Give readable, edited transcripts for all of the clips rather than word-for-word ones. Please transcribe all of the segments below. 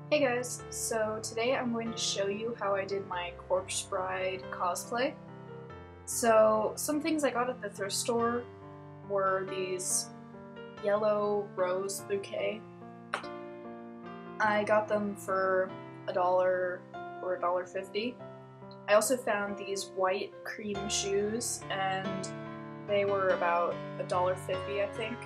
Hey guys, so today I'm going to show you how I did my Corpse Bride cosplay. So some things I got at the thrift store were these yellow rose bouquet. I got them for $1 or $1.50. I also found these white cream shoes and they were about $1.50 I think.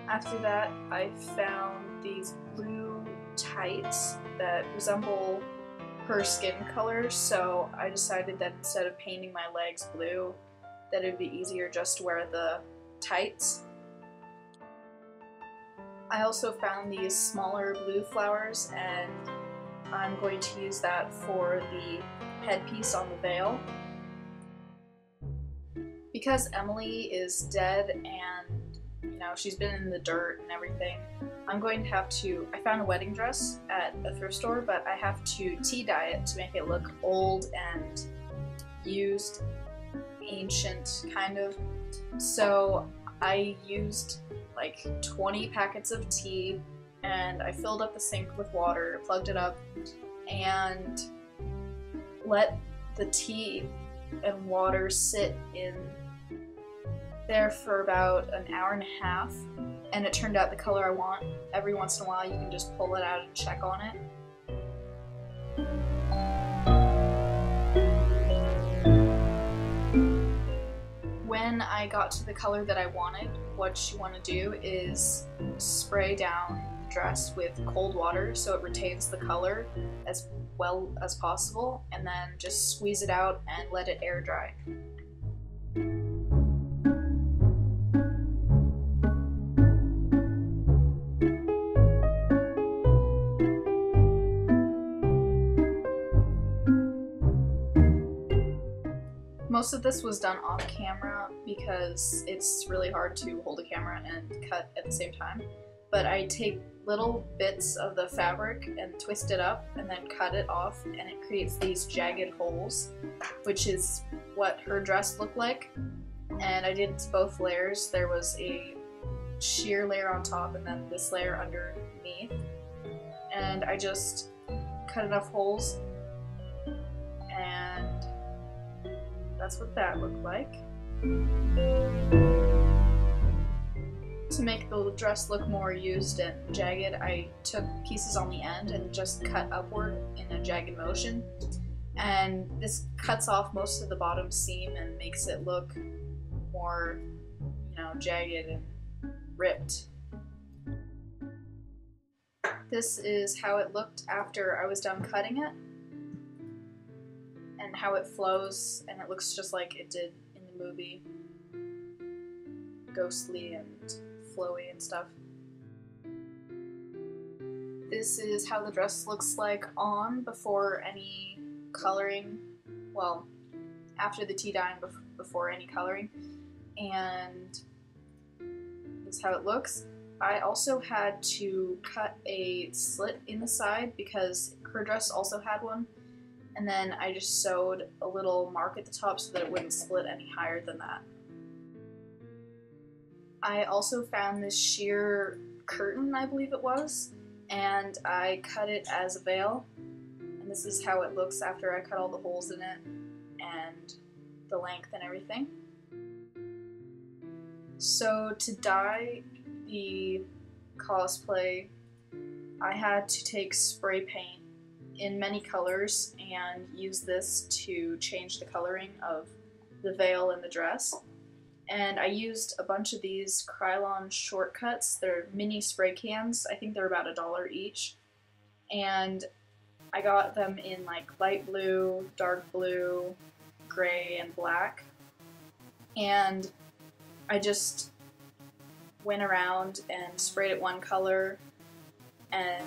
After that I found these blue tights that resemble her skin color, so I decided that instead of painting my legs blue, that it'd be easier just to wear the tights. I also found these smaller blue flowers and I'm going to use that for the headpiece on the veil. Because Emily is dead and she's been in the dirt and everything, I'm going to have to, I found a wedding dress at a thrift store, but I have to tea dye it to make it look old and used, ancient kind of. So I used like 20 packets of tea and I filled up the sink with water, plugged it up, and let the tea and water sit in there for about an hour and a half, and it turned out the color I want. Every once in a while you can just pull it out and check on it. When I got to the color that I wanted, what you want to do is spray down the dress with cold water so it retains the color as well as possible, and then just squeeze it out and let it air dry. Most of this was done off camera because it's really hard to hold a camera and cut at the same time. But I take little bits of the fabric and twist it up and then cut it off, and it creates these jagged holes, which is what her dress looked like. And I did both layers. There was a sheer layer on top and then this layer underneath. And I just cut enough holes, and that's what that looked like. To make the dress look more used and jagged, I took pieces on the end and just cut upward in a jagged motion. And this cuts off most of the bottom seam and makes it look more, jagged and ripped. This is how it looked after I was done cutting it, and how it flows, and it looks just like it did in the movie. Ghostly and flowy and stuff. This is how the dress looks like on before any coloring, well, after the tea dye and before any coloring, and this is how it looks. I also had to cut a slit in the side because her dress also had one. And then I just sewed a little mark at the top so that it wouldn't split any higher than that. I also found this sheer curtain, I believe it was, and I cut it as a veil. And this is how it looks after I cut all the holes in it and the length and everything. So to dye the cosplay, I had to take spray paint in many colors and use this to change the coloring of the veil and the dress. And I used a bunch of these Krylon shortcuts. They're mini spray cans. I think they're about $1 each. And I got them in like light blue, dark blue, gray, and black. And I just went around and sprayed it one color, and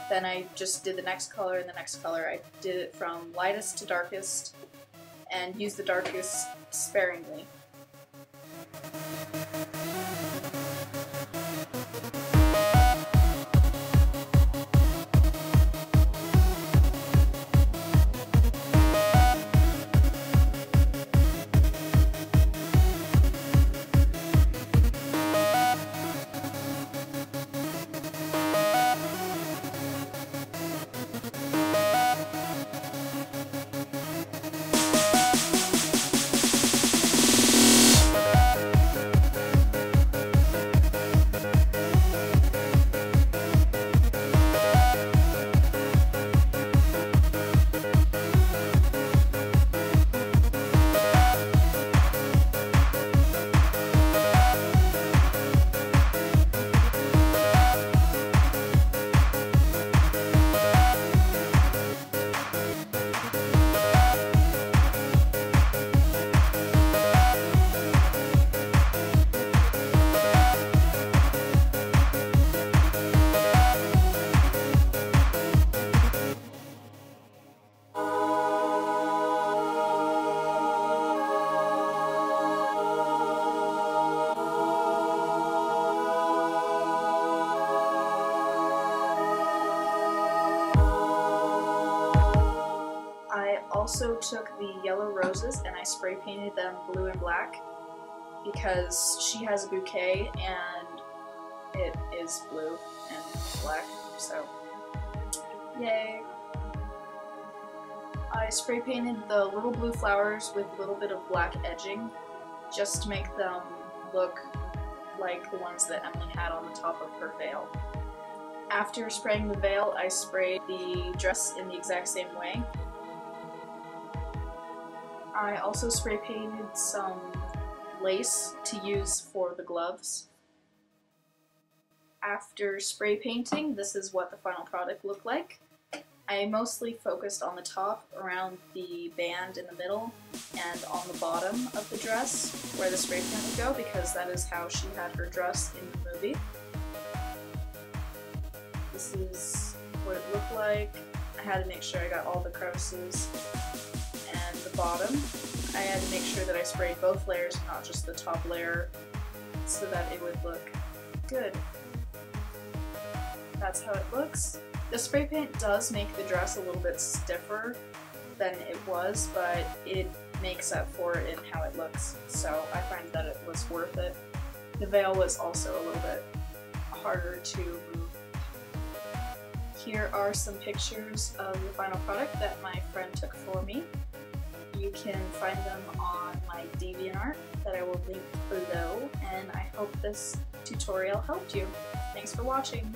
then I just did the next color and the next color. I did it from lightest to darkest and used the darkest sparingly. also took the yellow roses and I spray painted them blue and black because she has a bouquet and it is blue and black, so yay. I spray painted the little blue flowers with a little bit of black edging just to make them look like the ones that Emily had on the top of her veil. After spraying the veil, I sprayed the dress in the exact same way. I also spray painted some lace to use for the gloves. After spray painting, this is what the final product looked like. I mostly focused on the top, around the band in the middle, and on the bottom of the dress where the spray paint would go, because that is how she had her dress in the movie. This is what it looked like. I had to make sure I got all the crevices. And the bottom, I had to make sure that I sprayed both layers, not just the top layer, so that it would look good. That's how it looks. The spray paint does make the dress a little bit stiffer than it was, but it makes up for it in how it looks, so I find that it was worth it. The veil was also a little bit harder to move. Here are some pictures of the final product that my friend took for me. You can find them on my DeviantArt that I will link below, and I hope this tutorial helped you. Thanks for watching!